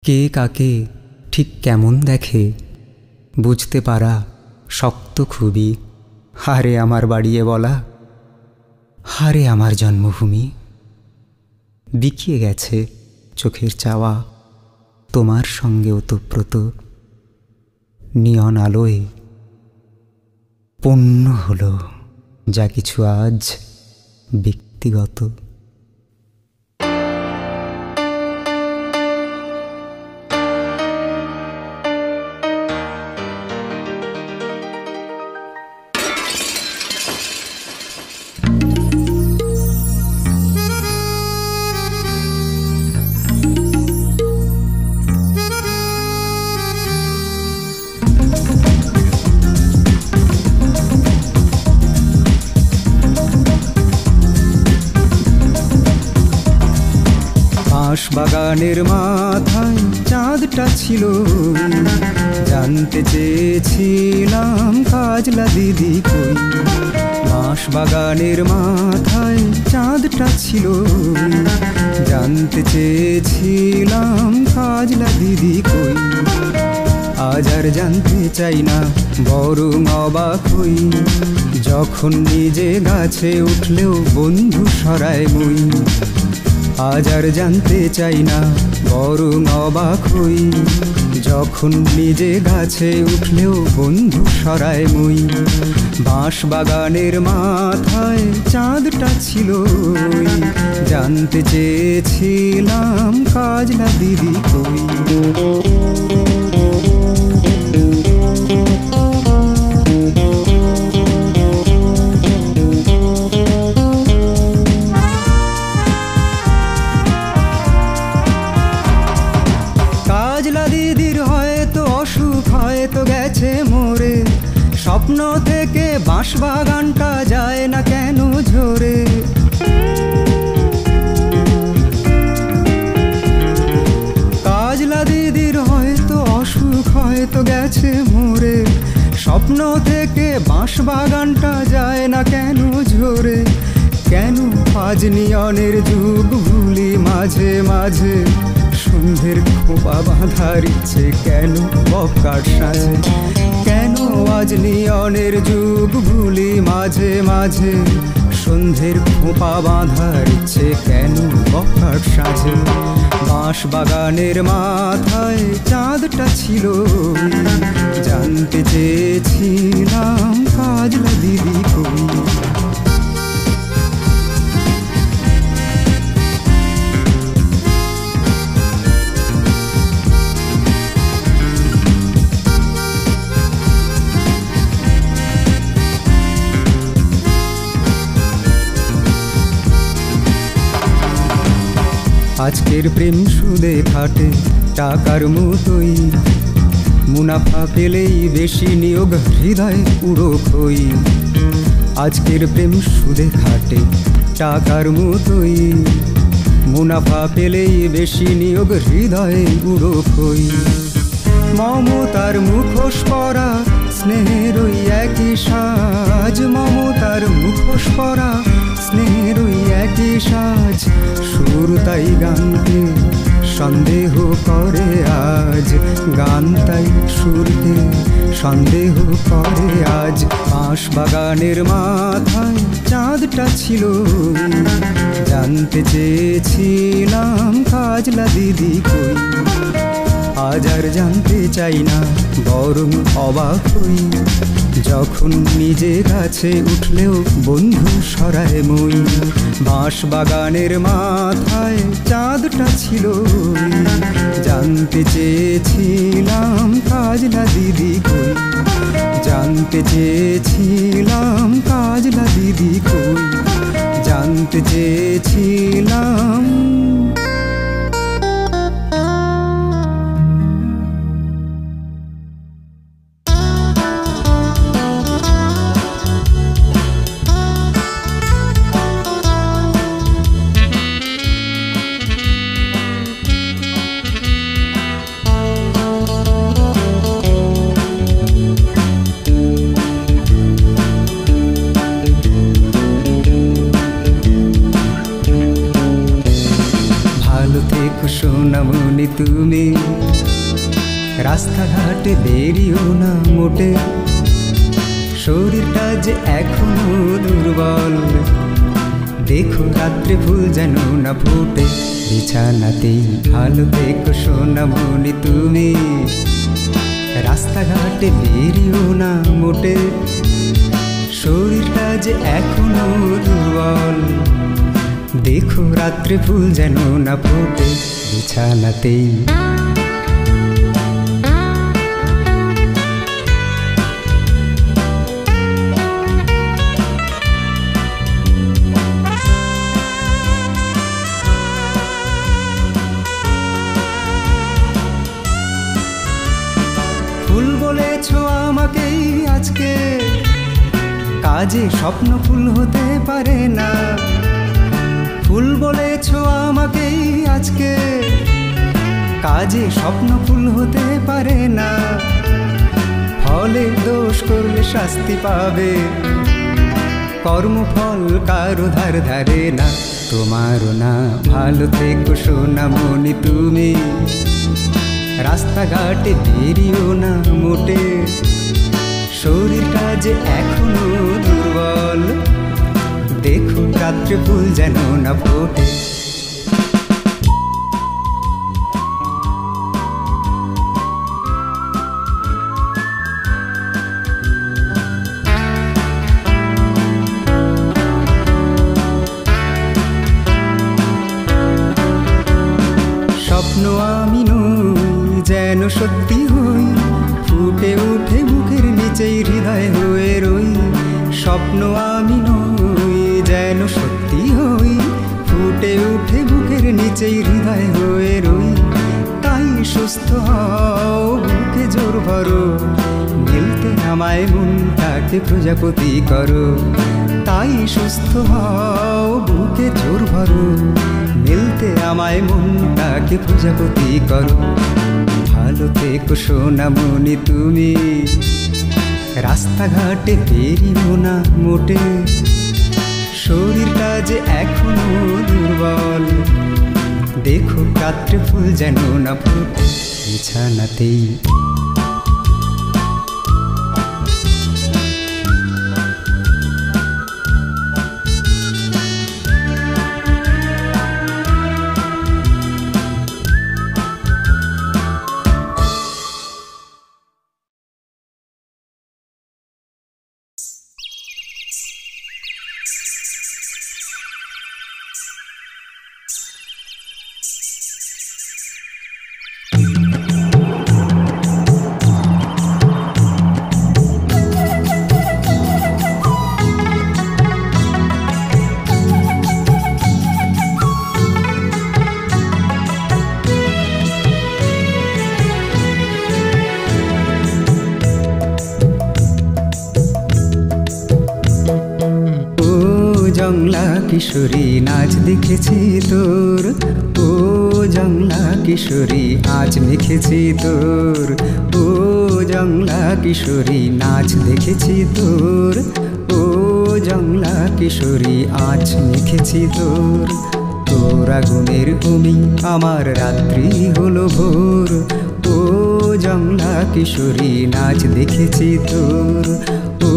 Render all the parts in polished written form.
কে কাকে ঠিক কেমন দেখে বুঝতে পারা শক্ত খুবই। হারে আমার বাড়িয়ে বলা, হারে আমার জন্মভূমি। বিকিয়ে গেছে চোখের চাওয়া তোমার সঙ্গে ওতপ্রোত নিয়ন আলোয়। পূর্ণ হলো যা কিছু আজ ব্যক্তিগত। বাগানের মাথায় চাঁদটা ছিল, জানতে চেয়েছিলাম কাজলা দিদি কই। বাঁশ বাগানের মাথায় চাঁদটা ছিল, জানতে চেয়েছিলাম কাজলা দিদি কই। আজ আর জানতে চাই না, বরং অবাক হই যখন নিজে গাছে উঠলেও বন্ধু সরায় মই। আজ আর জানতে চাই না, বরং অবাক হই যখন নিজে গাছে উঠলেও বন্ধু সরায় মই। বাঁশ বাগানের মাথায় চাঁদটা ছিল, জানতে চেয়েছিলাম কাজলা দিদি কই। স্বপ্ন থেকে বাঁশ বাগানটা যায় না কেন ঝরে। কাজলা দিদির হয়তো অসুখ হয়তো গেছে মরে। স্বপ্ন থেকে বাঁশ বাগানটা যায় না কেন ঝরে। কেন আজ নিয়নের যুগ ভুলি মাঝে মাঝে, সন্ধ্যের খোপা বাঁধার ইচ্ছে কেন বকার সাজে। কেন আজ নিয়নের যুগ ভুলি মাঝে মাঝে, সন্ধ্যের খোপা বাঁধার ইচ্ছে কেন বকার সাজে। বাঁশ বাগানের মাথায় চাঁদটা ছিল, জানতে চেয়েছিলাম কাজলা দিদি কই। আজকের প্রেম সুদে খাটে টাকার মতোই, মুনাফা পেলেই বেশি নিয়োগ হৃদয় পুরো খই। আজকের প্রেম সুদে খাটে টাকার মতোই, মুনাফা পেলেই বেশি নিয়োগ হৃদয় পুরো খই। মমতার মুখোশ পরা স্নেহের ওই একই সাজ, মমতার মুখোশ পরা স্নেহের ওই একই সাজ। সুর তাই গানকে সন্দেহ করে আজ, গান তাই সুরকে সন্দেহ করে আজ। বাঁশ বাগানের মাথায় চাঁদটা ছিল, জানতে চেয়েছিলাম কাজলা দিদি কই। আজ আর জানতে চাই না, বরং অবাক হই যখন নিজে গাছে উঠলেও বন্ধু সরায় মই। বাঁশ বাগানের মাথায় চাঁদটা ছিল, জানতে চেয়েছিলাম কাজলা দিদি কই। জানতে চেয়েছিলাম কাজলা দিদি কই, জানতে চেয়েছিলাম। মনি তুমি, রাস্তাঘাটে বেরিও না মোটে, শরীরটা যে এখনো দুর্বল। দেখো রাত্রে ফুল যেন না ফোটে, বিছানাতেই ভালো দেখো সোনামণি তুমি, রাস্তাঘাটে বেরিও না মোটে, শরীরটা যে এখনো দুর্বল। দেখো রাত্রে ফুল যেন না ফোটে, বিছানাতেই। ফুল বলেছ আমাকেই আজকে, কাজে স্বপ্ন ফুল হতে পারে না। ফুল বলেছ আমাকেই আজকে, কাজে স্বপ্ন ফুল হতে পারে না। ফলে দোষ করলে শাস্তি পাবে, কর্মফল কারো ধার ধারে না। তোমারও না ভালো থেকো সোনামণি তুমি, রাস্তাঘাটে বেরিও না মোটে, শরীরটা যে এখনো দুর্বল। দেখো রাত্রে ফুল যেন না ফোটে। স্বপ্ন আমি নই যেন সত্যি হই, ফুটে উঠে বুকের নিচেই হৃদয় হয়ে রই। স্বপ্ন আমি নই যেন সত্যি হই, ফুটে উঠে বুকের নিচেই হৃদয় হয়ে রই। তাই সুস্থ হও বুকে জোর ভরো, গেলতে আমায় মনটাকে প্রজাপতি করো। তাই সুস্থ হও বুকে জোর ভরো, মিলতে আমায় মনটাকে প্রজাপতি করো। ভালো থেকো সোনামণি তুমি, রাস্তাঘাটে বেরিও না মোটে, শরীরটা যে এখনো দুর্বল। দেখো রাত্রে ফুল যেন না ফোটে, বিছানাতেই। জংলা কিশোরী নাচ দেখেছি তোর, ও জংলা কিশোরী আজ মেখেছি তোর। ও জংলা কিশোরী নাচ দেখেছি তোর, ও জংলা কিশোরী আজ মেখেছি তোর। তোর আগুনের অমি আমার রাত্রি হলো ভোর, ও জংলা কিশোরী নাচ দেখেছি তোর। ও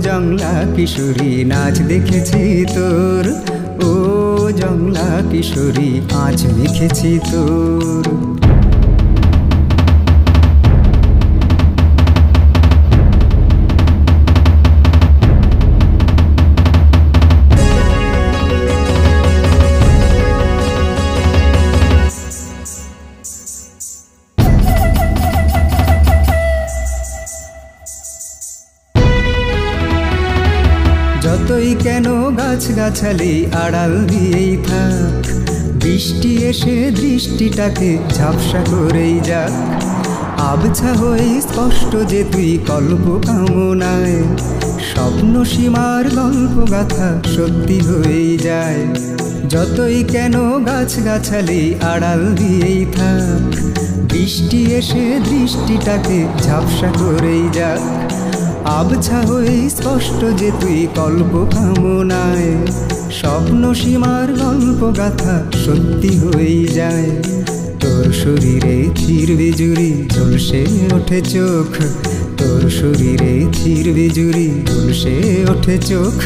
জংলা কিশোরী নাচ দেখেছি তোর, ও জংলা কিশোরী আজ মেখেছি তোর। যতই কেন গাছগাছালি আড়াল দিয়েই থাক, বৃষ্টি এসে দৃষ্টিটাকে ঝাপসা করেই যাক। আবছা হয়ে স্পষ্ট যে তুই কল্প কামনায়, স্বপ্ন সীমার গল্প গাথা সত্যি হয়েই যায়। যতই কেন গাছগাছালি আড়াল দিয়েই থাক, বৃষ্টি এসে দৃষ্টিটাকে ঝাপসা করেই যাক। আবছা হয়ে স্পষ্ট যে তুই কল্প কামনায়, স্বপ্ন সীমার গল্প গাথা সত্যি হয়েই যায়। তোর শরীরে থির বিজুরি ঝলসে ওঠে চোখ, তোর শরীরে থির বিজুরি ঝলসে ওঠে চোখ।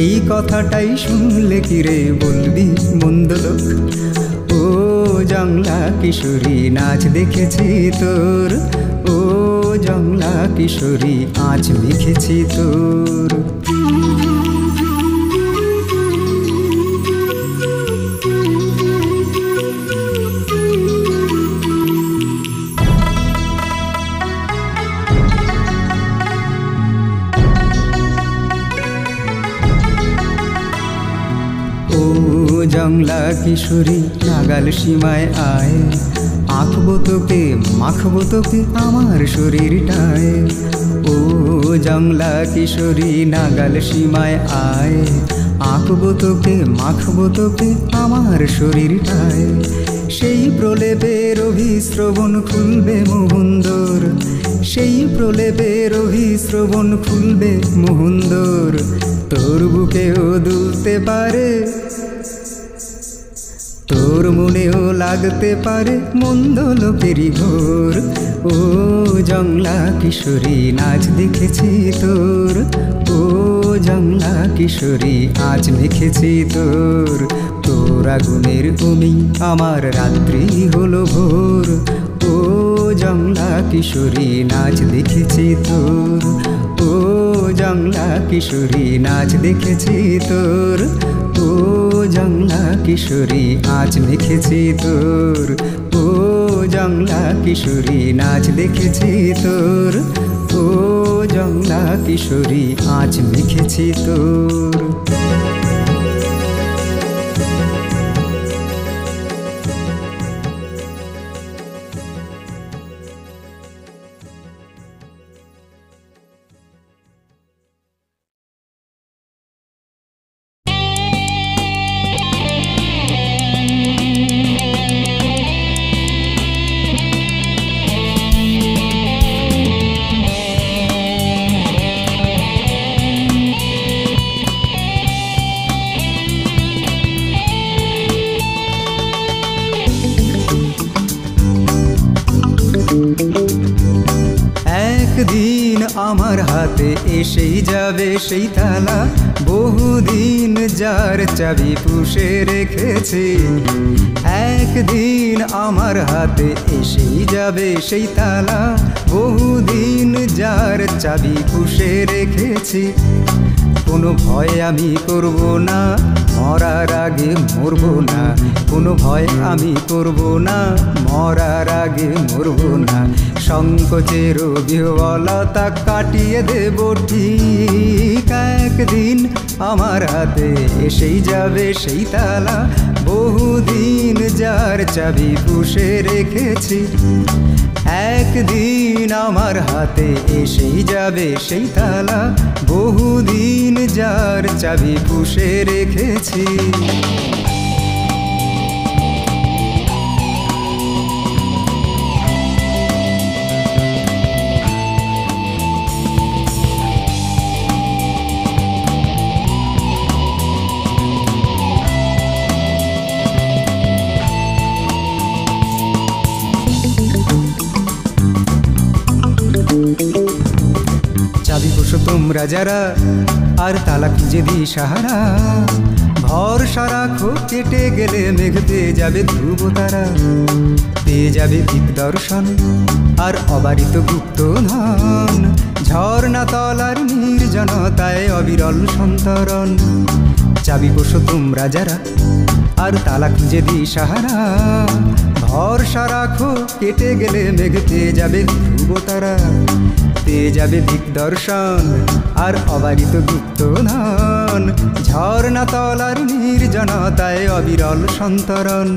এই কথাটাই শুনলে কি রে বলবি মন্দ লোক। ও জংলা কিশোরী নাচ দেখেছি তোর, ও জংলা কিশোরী আজ মেখেছি তোর। জংলা কিশোরী নাগাল সীমায় আয়, আঁকবো তোকে মাখবো তোকে আমার শরীরটায়। ও জংলা কিশোরী নাগাল সীমায় আয়, আঁকবো তোকে মাখবো তোকে আমার শরীরটায়। সেই প্রলেপের অভিশ্রবণ খুলবে মোহন্দর, সেই প্রলেপের অভিশ্রবণ খুলবে মোহন্দর। তোর বুকেও দুলতে পারে, তোর মনেও লাগতে পারে মন্দ লোকেরই ঘোর। ও জংলা কিশোরী নাচ দেখেছি তোর, ও জংলা কিশোরী আজ মেখেছি তোর। তোর আগুনের তুমি আমার রাত্রি হলো ভোর। ও জংলা কিশোরী নাচ দেখেছি তোর, ও জংলা কিশোরী নাচ দেখেছি তোর। ও জংলা কিশোরী আজ মেখেছি তোর, ও জংলা কিশোরী নাচ দেখেছি তোর। ও জংলা কিশোরী আজ মেখেছি তোর। একদিন আমার হাতে এসেই যাবে সেই তালা, বহুদিন যার চাবি পুষে রেখেছি। একদিন আমার হাতে এসেই যাবে সেই তালা, বহুদিন যার চাবি পুষে রেখেছি। কোনো ভয় আমি করব না, মরার আগে মরব না। কোনো ভয় আমি করব না, মরার আগে মরব না। সংকোচের বিহ্বলতা কাটিয়ে দেব ঠিক। একদিন আমার হাতে এসেই যাবে সেই তালা, বহুদিন যার চাবি পুষে রেখেছি। একদিন আমার হাতে এসেই যাবে সেই তালা, বহুদিন যার চাবি পুষে রেখেছি। চাবি পোষো তোমরা যারা আর তালা খুঁজে দিই সাহারা, ভরসা রাখো কেটে গেলে মেঘ পেয়ে যাবে ধ্রুব তারা। পেয়ে যাবে দিকদর্শন আর অবারিত গুপ্ত ধন, ঝর্ণা তলার নির্জনতায় অবিরল সন্তরণ। চাবি পোষো তোমরা যারা আর তালা খুঁজে দিই সাহারা, ভরসা রাখো কেটে গেলে মেঘ পেয়ে যাবে ধ্রুব তারা। পেয়ে যাবে দিকদর্শন আর অবারিত গুপ্ত ধন, ঝর্ণা তলার নির্জনতায় অবিরল সন্তরণ।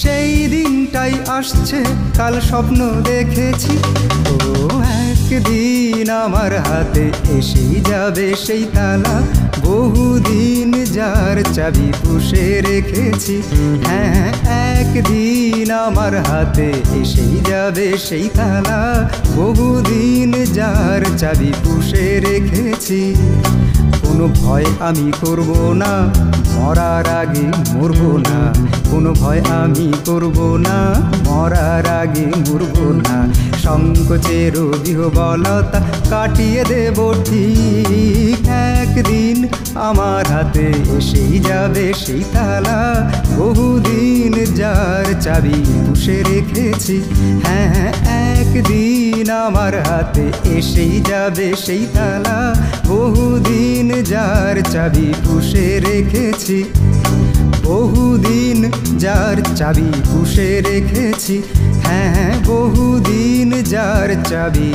সেই দিনটাই আসছে কাল স্বপ্ন দেখেছি। ও একদিন আমার হাতে এসেই যাবে সেই তালা, বহুদিন যার চাবি পুষে রেখেছি। হ্যাঁ একদিন আমার হাতে এসেই যাবে সেই তালা, বহুদিন যার চাবি পুষে রেখেছি। ও কোনো ভয় আমি করব না, মরার আগে মরব না। কোনো ভয় আমি করব না, মরার আগে মরব না। সংকোচের বিহ্বলতা কাটিয়ে দেব ঠিক একদিন। আমার হাতে এসেই যাবে সেই তালা, বহুদিন যার চাবি পুষে রেখেছি। হ্যাঁ, একদিন আমার হাতে এসেই যাবে সেই তালা, বহুদিন যার চাবি পুষে রেখেছি। বহুদিন যার চাবি পুষে রেখেছি। হ্যাঁ, বহুদিন যার চাবি।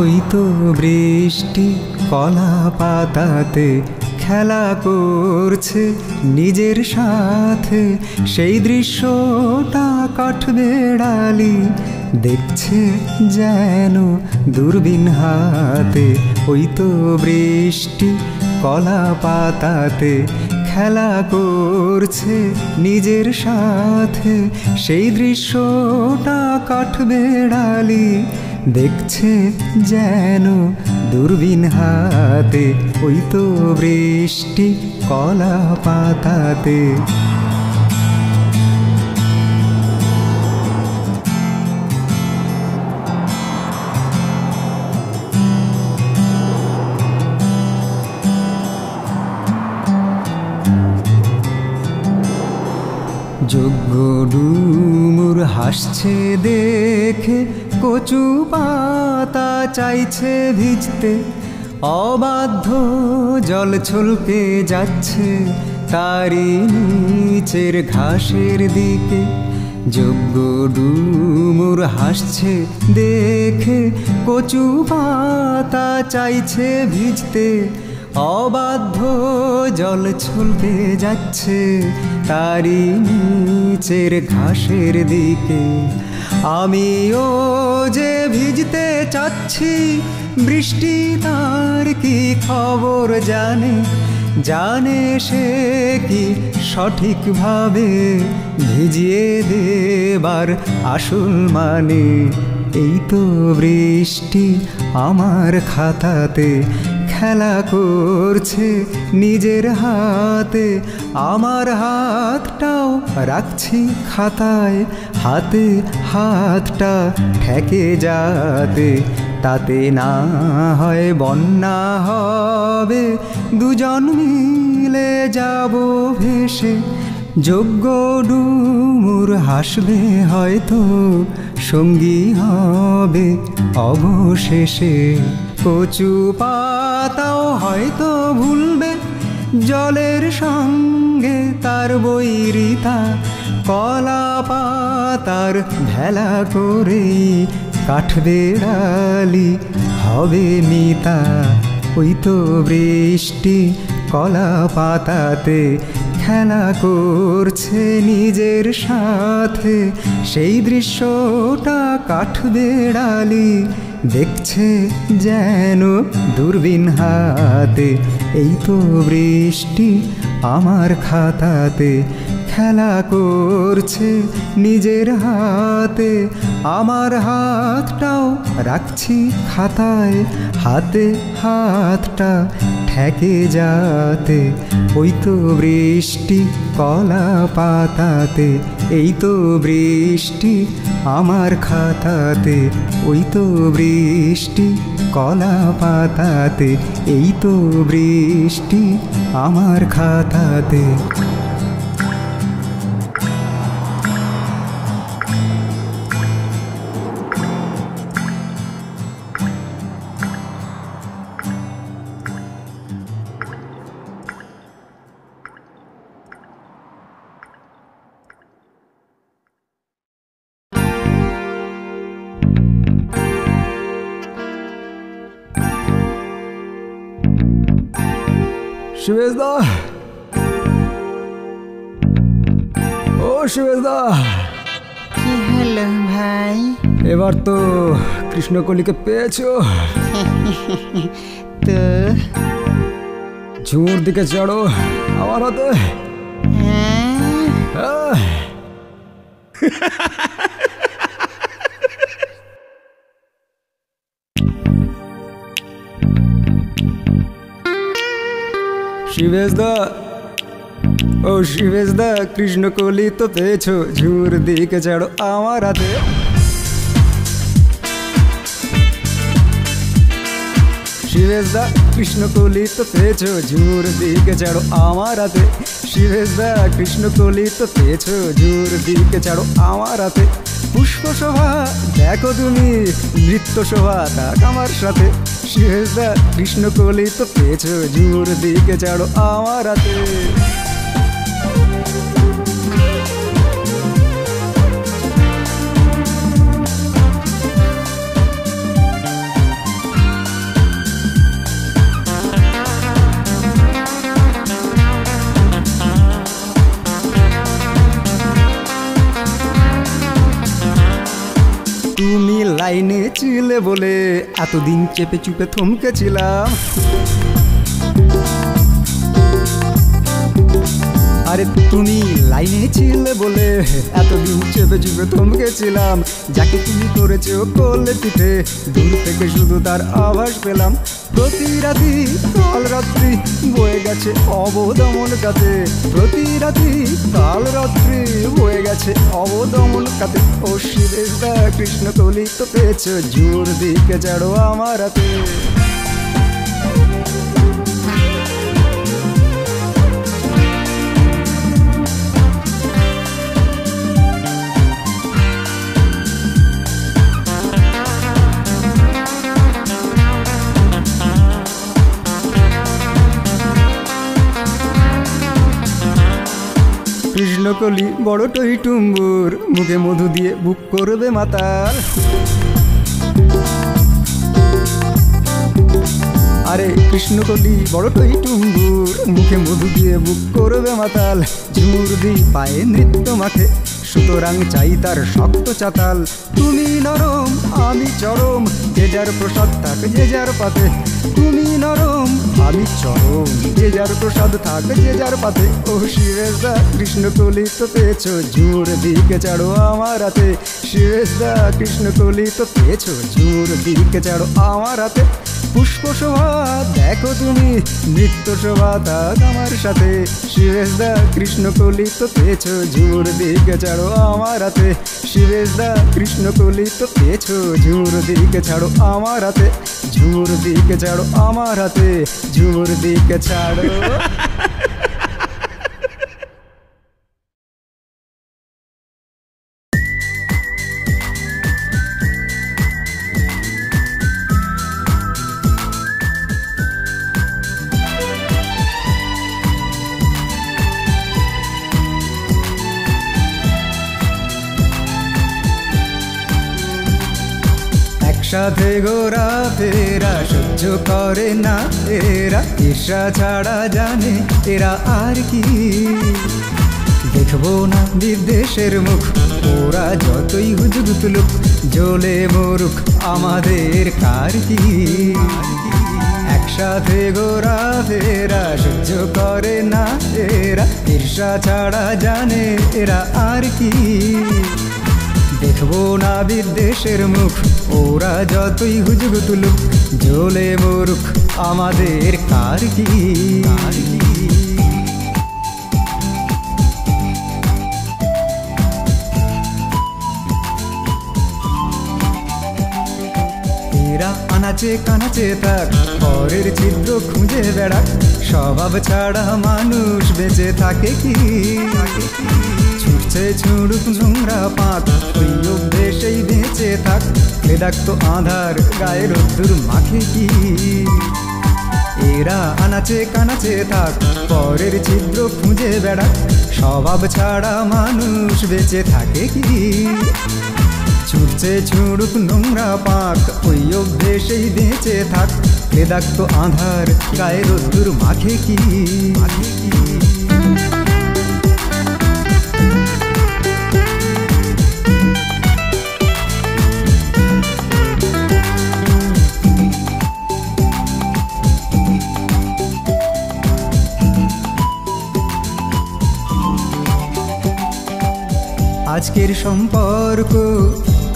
ওই তো বৃষ্টি কলা পাতাতে খেলা করছে নিজের সাথে, সেই দৃশ্যটা কাঠবেড়ালি দেখছে যেন দূরবীন হাতে। ওই তো বৃষ্টি কলা পাতাতে খেলা করছে নিজের সাথে, সেই দৃশ্যটা কাঠবেড়ালি দেখছে যেন দূরবীন হাতে। ওই তো বৃষ্টি কলা পাতাতে। যোগ্য ডুমুর হাসছে দেখে, কচু পাতা চাইছে ভিজতে, অবাধ্য জল ছলকে যাচ্ছে তারি নিচের ঘাসের দিকে। যোগ্য ডুমুর হাসছে দেখে, কচু পাতা চাইছে ভিজতে, অবাধ্য জল ছলকে যাচ্ছে তারি নিচের ঘাসের দিকে। আমিও যে ভিজতে চাচ্ছি, বৃষ্টি তার কি খবর জানে? জানে সে কি সঠিকভাবে ভিজিয়ে দেবার আসল মানে? এই তো বৃষ্টি আমার খাতাতে খেলা করছে নিজের হাতে। আমার হাতটাও রাখছি খাতায়, হাতে হাতটা ঠেকে যাতে, তাতে না হয় বন্যা হবে, দুজন মিলে যাব ভেসে। যোগ্য ডুমুর হাসবে হয়তো, সঙ্গী হবে অবশেষে। কচু পাতাও হয়তো ভুলবে জলের সঙ্গে তার বৈরিতা, কলা পাতার ভেলা করেই কাঠবেড়ালি হবে মিতা। ওই তো বৃষ্টি কলা পাতাতে খেলা করছে নিজের সাথে, সেই দৃশ্যটা কাঠবেড়ালি দেখছে যেন দূরবীন হাতে। এই তো বৃষ্টি আমার খাতাতে খেলা করছে নিজের হাতে। আমার হাতটাও রাখছি খাতায়, হাতে হাতটা ঠেকে যাতে। ওই তো বৃষ্টি কলা পাতাতে, এই তো বৃষ্টি আমার খাতাতে। ওই তো বৃষ্টি কলা পাতাতে, এই তো বৃষ্টি আমার খাতাতে। শিবেশদা, শিবেশদা, কি হলো ভাই? এবার তো কৃষ্ণকলিকে পেয়েছো তো ঝুমুর দিকে চড়ো আমার হাতে। হ্যাঁ, শিবেশদা, ও শিবেশদা, কৃষ্ণকলি তো পেয়েছো, ঝুমুর দিকে চড়ো আমার হাতে। শিবেশদা, কৃষ্ণকলি তো পেয়েছো, ঝুমুর দিকে চড়ো আমার হাতে। শিবেশদা, কৃষ্ণকলি তো পেয়েছো, ঝুমুর দিকে চড়ো আমার হাতে। পুষ্প শোভা দেখো তুমি, নৃত্য শোভা থাক আমার সাথে। শিবেশদা, কৃষ্ণকলি তো পেয়েছো, ঝুমুর দিকে চড়ো আমার হাতে। তুমি লাইনে ছিলে বলে এতদিন চেপে চুপে থমকেছিলাম। আরে তুমি লাইনে ছিলে বলে এতদিন চেপে চুপে থমকেছিলাম। যাকে তুমি করেছো কোলে পিঠে, দূর থেকে শুধু তার আভাস পেলাম। প্রতি রাতি কাল রাত্রি বয়ে গেছে অবদমন কাতে। প্রতি রাতি কাল রাত্রি বয়ে গেছে অবদমন কাতে। ও শিবেশদা, কৃষ্ণকলি তো পেয়েছো, ঝুমুর দিকে চড়ো আমার হাতে। কৃষ্ণকলি বড় টইটুম্বুর, মুখে মধু দিয়ে বুক করবে মাতাল। আরে কৃষ্ণকলি বড় টইটুম্বুর, মুখে মধু দিয়ে বুক করবে মাতাল। ঝুমুর দিই পায়ে নৃত্য মাখে, সুতরাং চাই তার শক্ত চাতাল। তুমি নরম আমি চরম, যে যার প্রসাদ থাক যে যার পাতে। তুমি নরম আমি চরম, যে যার প্রসাদ থাক যে যার পাতে। ও শিবেশদা, কৃষ্ণকলি তো পেয়েছো, ঝুমুর দিকে চড়ো আমার হাতে। শিবেশদা, কৃষ্ণকলি তো পেয়েছো, ঝুমুর দিকে চড়ো আমার হাতে। পুষ্প শোভা দেখো তুমি, নৃত্য শোভা থাক আমার সাথে। শিবেশদা, কৃষ্ণকলি তো পেয়েছো, ঝুমুর দিকে চড়ো আমার হাতে। শিবেশদা, কৃষ্ণকলি তো পেয়েছো, ঝুমুর দিকে ছাড়ো আমার হাতে। ঝুমুর দিকে ছাড়ো আমার হাতে, ঝুমুর দিকে ছাড়ো। একসাথে ঘোরা ফেরা সহ্য করে না এরা, ঈর্ষা ছাড়া জানে এরা আর কি। দেখবো না বিদ্বেষের মুখ, ওরা যতই হুজুগ তুলুক, জ্বলে মরুক আমাদের কার কি। একসাথে ঘোরা ফেরা সহ্য করে না এরা, ঈর্ষা ছাড়া জানে এরা আর কি। দেখবো না বিদ্বেষের মুখ, ওরা যতই হুজুগ তুলুক, জ্বলে মরুক আমাদের কার কি। এরা আনাচে কানাচে থাক, পরের ছিদ্র খুঁজে বেড়াক, স্বভাব ছাড়া মানুষ বেঁচে থাকে কি। ছুটছে ছুড়ুক নোংরা পাক, ওই অভ্যেসেই বেঁচে থাক, বেদাক্ত আধার গায়ে রোদ্দুর মাখে কি। এরা আনাচে কানাচে থাক, পরের ছিদ্র খুঁজে বেড়াক, স্বভাব ছাড়া মানুষ বেঁচে থাকে কি। ছুটছে ছুড়ুক নোংরা পাক, ওই অভ্যেসেই বেঁচে থাক, বেদাক্ত আধার গায়ে রোদ্দুর মাখে কি। আজকের সম্পর্ক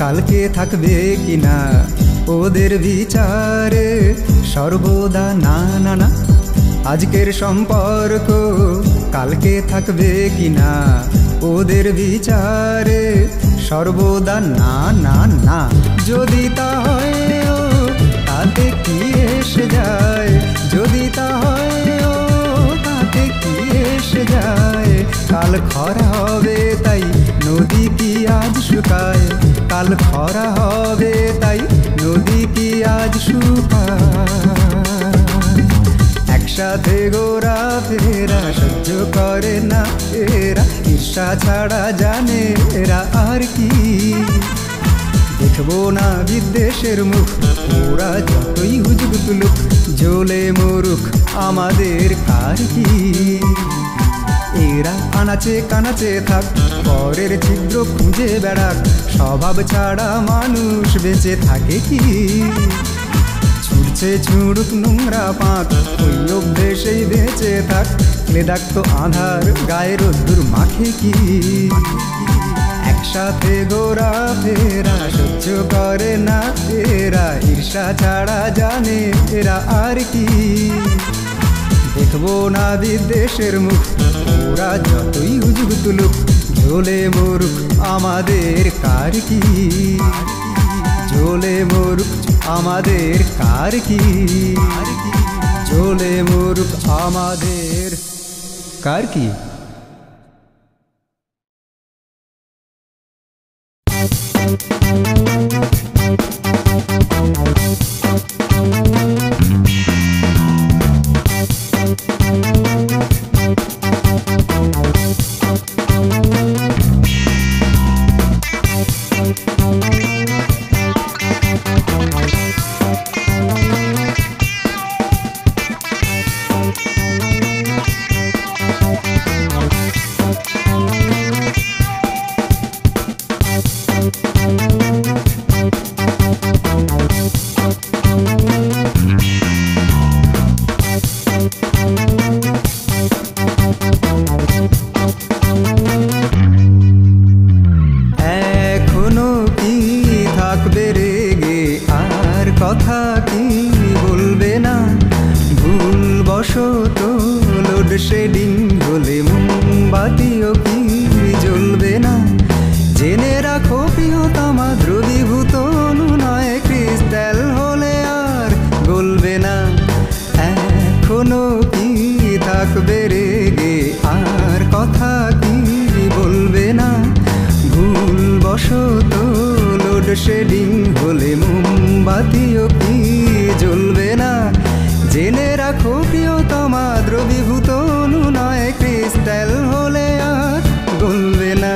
কালকে থাকবে কিনা ওদের বিচারে সর্বদা না না না। আজকের সম্পর্ক কালকে থাকবে কিনা ওদের বিচারে সর্বদা না না না। যদি তা হয় ও তাতে কি এসে যায়, যদি তা হয় ও তাতে কি এসে যায়। কাল খরা হবে তাই নদী কি আজ শুকায়, কাল খরা হবে তাই নদী কি আজ শুকায়। একসাথে গোরা ফেরা সহ্য করে না এরা, ঈর্ষা ছাড়া জানে এরা আর কি। দেখবো না বিদ্বেষের মুখ, ওরা যতই হুজুগ তুলুক, জ্বলে মরুক আমাদের কার কি। এরা আনাচে কানাচে থাক, পরের ছিদ্র খুঁজে বেড়াক, স্বভাব ছাড়া মানুষ বেঁচে থাকে কি। ছুটছে ছুড়ুক নোংরা পাক, ওই অভ্যেসেই বেঁচে থাক, ক্লেদাক্ত আধার গায়ে রোদ্দুর মাখে কি। একসাথে গোরা ফেরা সহ্য করে না এরা, ঈর্ষা ছাড়া জানে এরা আর কি। দেখবো না বিদ্বেষের মুখ, ওরা যতই হুজুগ তুলুক, জ্বলে মরুক আমাদের কার কি। জ্বলে মরুক আমাদের কার কি, জ্বলে মরুক আমাদের কার কি। কথা কি বলবে না, ভুলবশত লোডশেডিং হলে মোমবাতিও কি জ্বলবে না। জেনে রাখো প্রিয়তমা, দ্রবীভূত নয় ক্রিস্টাল হলে আর গলবে না। এখনো কি থাকবে রেগে, আর কথা কি বলবে না, ভুলবশত লোডশেডিং হলে মোমবাতিও কি জ্বলবে না। জেনে রাখো প্রিয়তমা, দ্রবীভূত নয় ক্রিস্টাল হলে আর গলবে না।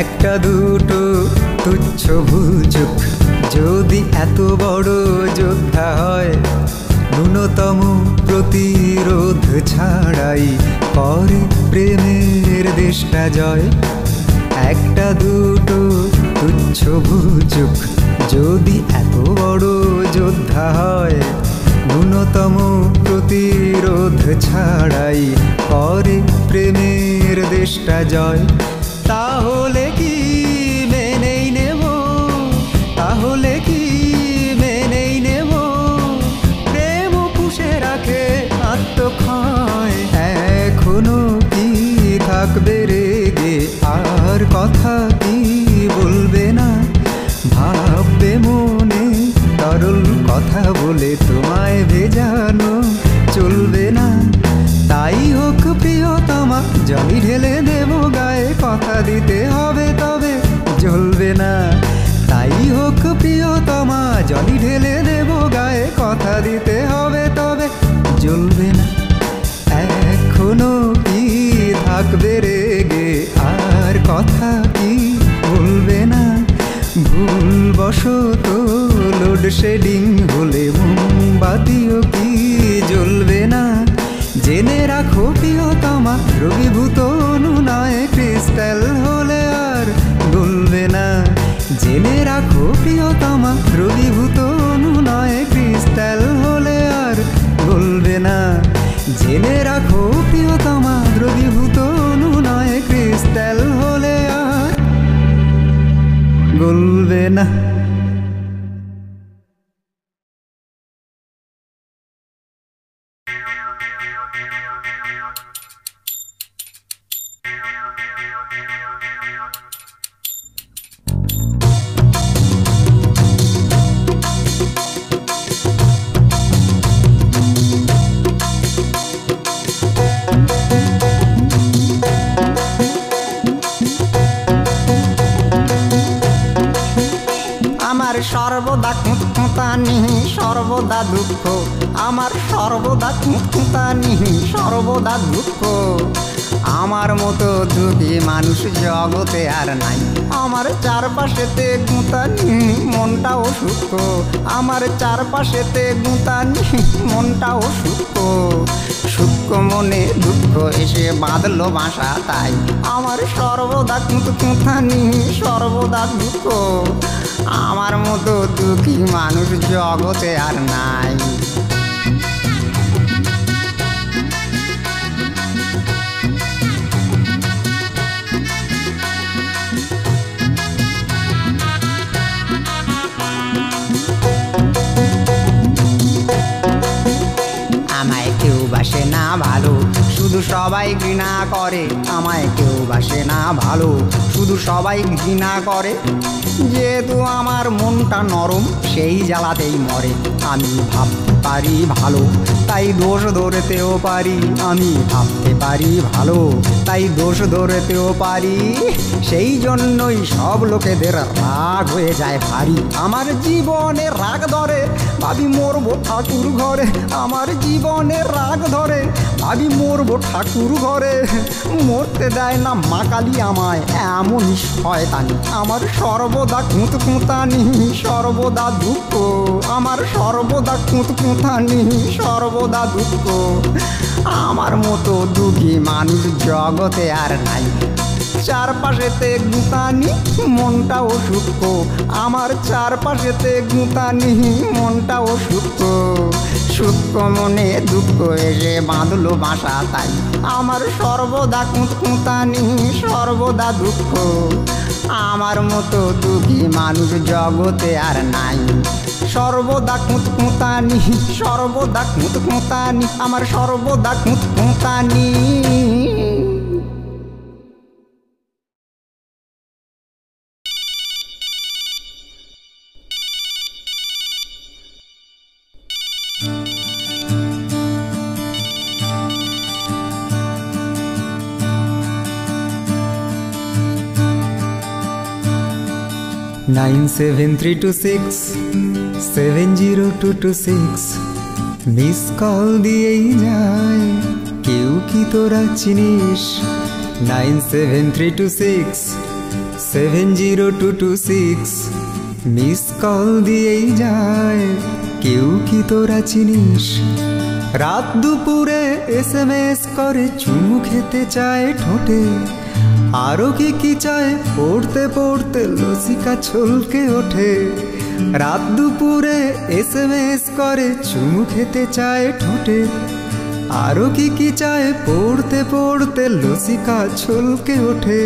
একটা দুটো তুচ্ছ ভুলচুক যদি এত বড় যোদ্ধা হয়, ন্যূনতম প্রতিরোধ ছাড়াই করে প্রেমের দেশটা জয়। একটা দুটো তুচ্ছ ভুলচুক যদি এত বড় যোদ্ধা হয়, ন্যূনতম প্রতিরোধ ছাড়াই করে প্রেমের দেশটা জয়। তাহলে কি মেনেই নেব, তাহলে কি মেনেই নেব, প্রেম পুষে রাখে আত্মক্ষয়। এখনো কি থাকবে রেগে, আর কথা কি বলবে না, ভাববে মনে তরল কথা বলে তোমায় ভেজানো চলবে না। তাই হোক প্রিয়তমা, জমি ঢেলে দেব গায়ে, কথা দিতে হবে তবে লোডশেডিং হলে মোমবাতিও কি জ্বলবে না? জেনে রাখো প্রিয়তমা, দ্রবীভূত অণু নয় ক্রিস্টাল হলে আর গলবে না। জেনে রাখো প্রিয়তমা, দ্রবীভূত অণু নয় ক্রিস্টাল হলে আর গলবে না। জেনে রাখো প্রিয়তমা, দ্রবীভূত অণু নয় ক্রিস্টাল হলে আর গলবে না। সর্বদা খুঁতখুঁতানি, সর্বদা দুঃখ, আমার সর্বদা খুঁতখুঁতানি, সর্বদা দুঃখ। আমার মতো দুঃখী মানুষ জগতে আর নাই। আমার চারপাশেতে গুঁতানি, মনটাও সূক্ষ্ম। আমার চারপাশেতে গুঁতানি, মনটাও সূক্ষ্ম। সূক্ষ্ম মনে দুঃখ এসে বাঁধলো বাসা, তাই আমার সর্বদা খুঁতখুঁতানি, সর্বদা দুঃখ। আমার মতো দুঃখী মানুষ জগতে আর নাই। আমায় কেউ বাসে না ভালো, শুধু সবাই ঘৃণা করে। আমায় কেউ বাসে না ভালো, শুধু সবাই ঘৃণা করে। যেহেতু আমার মনটা নরম, সেই জ্বালাতেই মরে। আমি ভাবতে পারি ভালো, তাই দোষ ধরতেও পারি। আমি ভাবতে পারি ভালো, তাই দোষ ধরতেও পারি। সেই জন্যই সব লোকেদের রাগ হয়ে যায় ভারী। আমার জীবনে রাগ ধরে, ভাবি মরবো ঠাকুর ঘরে। আমার জীবনে রাগ ধরে, ভাবি মরবো ঠাকুর ঘরে। মরতে দেয় না মা কালী আমায়, এমনই শয়তানি। আমার সর্বদা খুঁতখুঁতানি, সর্বদা দুঃখ। আমার সর্বদা খুঁতখুঁতানি, সর্বদা দুঃখ। আমার মতো দুঃখী মানুষ জগতে আর নাই। চারপাশেতে গুঁতানি, মনটাও সূক্ষ্ম। আমার চারপাশেতে গুঁতানি, মনটাও সূক্ষ্ম। সূক্ষ্ম মনে দুঃখ এসে বাঁধলো বাসা, তাই আমার সর্বদা খুঁতখুঁতানি, সর্বদা দুঃখ। আমার মতো দুঃখী মানুষ জগতে আর নাই। সর্বদা খুঁতখুঁতানি, সর্বদা খুঁতখুঁতানি, আমার সর্বদা খুঁতখুঁতানি। নাইন 732670226 মিস কল দিয়েই যায়, কেউ কি তোরা চিনিস? 9732670226 মিস কল দিয়েই যায়, কেউ কি তোরা চিনিস? রাত দুপুরে SMS করে চুমু খেতে চায় ঠোঁটে, আরো কি কি চায় পড়তে পড়তে লসিকা ছলকে ওঠে। রাত দুপুরে SMS করে চুমু খেতে চায় ঠোঁটে, আরো কি কি চায় পড়তে পড়তে লসিকা ছলকে ওঠে।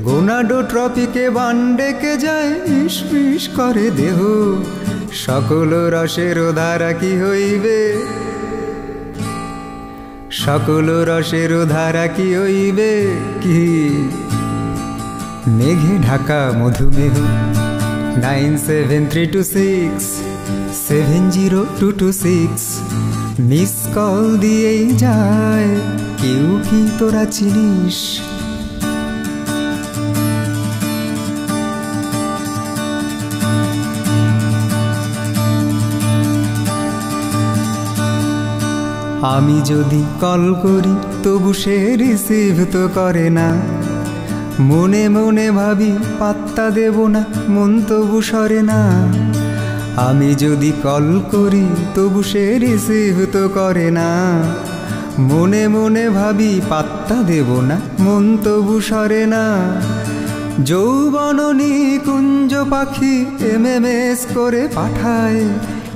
গোনাডোট্রপিকে বান ডেকে যায়, ইসপিস করে দেহ, সকল রসের ধারা কি হইবে? সকল রসের ধারা কি হইবে কি? মেঘে ঢাকা মধুমেহ। 9732670226 মিস কল দিয়েই যায়, কেউ কি তোরা চিনিস? আমি যদি কল করি তবু সে রিসিভ তো করে না। মনে মনে ভাবি পাত্তা দেব না, মন তবু সরে না। আমি যদি কল করি তবু সে রিসিভ তো করে না, মনে মনে ভাবি পাত্তা দেব না, মন তবু সরে না। যৌবন নিকুঞ্জ পাখি MMS করে পাঠায়,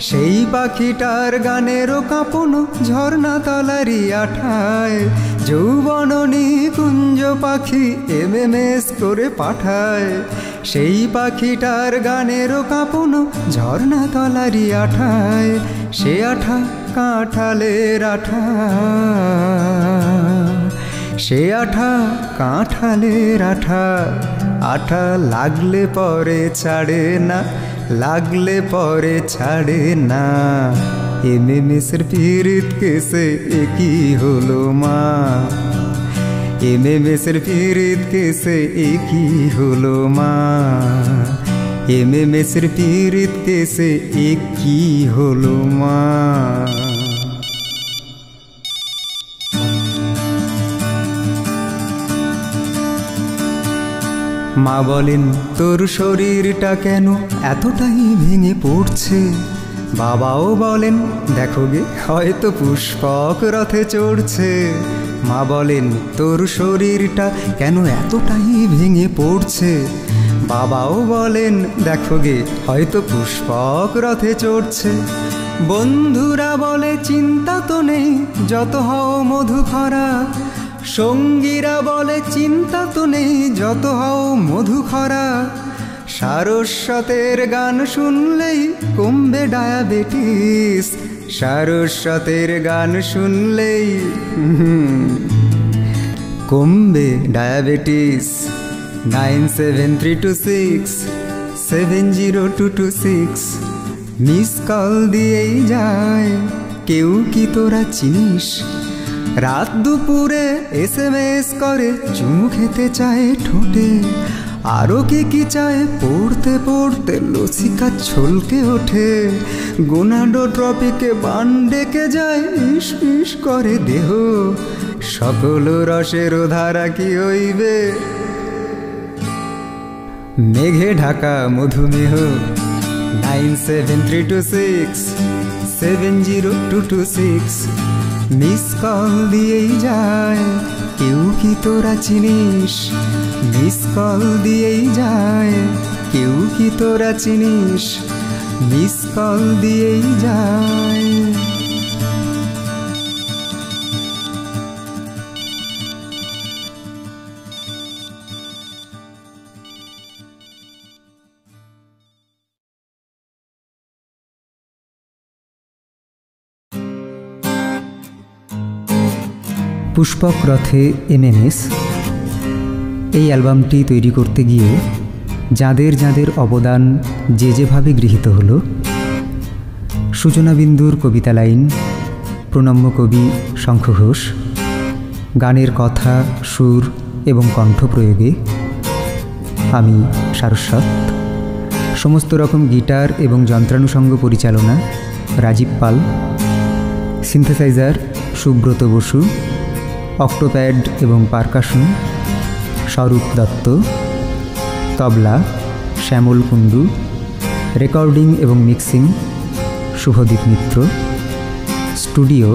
সেই পাখিটার গানেরও কাঁপনো ঝর্ণা তলারি আঠায়। যৌবন নিকুঞ্জ পাখি MMS করে পাঠায়, সেই পাখিটার গানেরও কাঁপনো ঝর্ণা তলারি আঠায়। সে আঠা কাঁঠালের আঠা, সে আঠা কাঁঠালের আঠা, আঠা লাগলে পরে ছাড়ে না, লাগলে পরে ছাড়ে না। MMSের পীড়িত কেসে একই হলো মা, MMSের পীড়িত কেসে একই হলো মা, MMSের পীড়িত কেসে একই হলো মা। মা বলেন তোর শরীরটা কেন এতটাই ভেঙে পড়ছে। বাবাও বলেন দেখো গে হয়তো পুষ্পক রথে চড়ছে। মা বলেন তোর শরীরটা কেন এতটাই ভেঙে পড়ছে। বাবাও বলেন দেখো গে হয়তো পুষ্পক রথে চড়ছে। বন্ধুরা বলে চিন্তা তো নেই যত হও মধুখরা, সঙ্গীরা বলে চিন্তা তো নেই যত হও মধুখরা। সারস্বতের গান শুনলেই কমবে ডায়াবেটিস, সারস্বতের গান শুনলেই কমবে ডায়াবেটিস। 9732670226 মিস কল দিয়েই যায়, কেউ কি তোরা চিনিস? রাত দুপুরে SMS করে চুমু খেতে চায় ঠোঁটে, আরও কি চায় পড়তে পড়তে লসিকা ছলকে ওঠে। গোনাডোট্রপিকে বান ডেকে যায়, ইস ইস করে দেহ, সকল রসের ধারা কি হইবে মেঘে ঢাকা মধুমেহ। 9732670226 মিস কল দিয়েই যায়, কেউ কি তোরা চিনিস? মিস কল দিয়েই যায়, কেউ কি তোরা চিনিস? মিস কল দিয়েই যায়। পুষ্পক রথে MMS এই অ্যালবামটি তৈরি করতে গিয়ে যাদের যাদের অবদান যেভাবে গৃহীত হলো, সূচনা বিন্দুর কবিতা লাইন, প্রণম্য কবি শঙ্খ ঘোষ, গানের কথা, সুর এবং কণ্ঠ প্রয়োগে আমি সারস্বত, সমস্ত রকম গিটার এবং যন্ত্রানুষঙ্গ পরিচালনা রাজীব পাল, সিনথেসাইজার সুব্রত বসু, অক্টোপ্যাড এবং পারকাশন স্বরূপ দত্ত, তবলা শ্যামল কুণ্ডু, রেকর্ডিং এবং মিক্সিং শুভদীপ মিত্র, স্টুডিও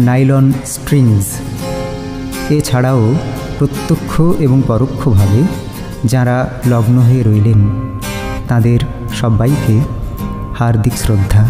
নাইলন স্ট্রিংস। এছাড়াও প্রত্যক্ষ এবং পরোক্ষভাবে যারা লগ্ন হয়ে রইলেন তাদের সবাইকে হার্দিক শ্রদ্ধা।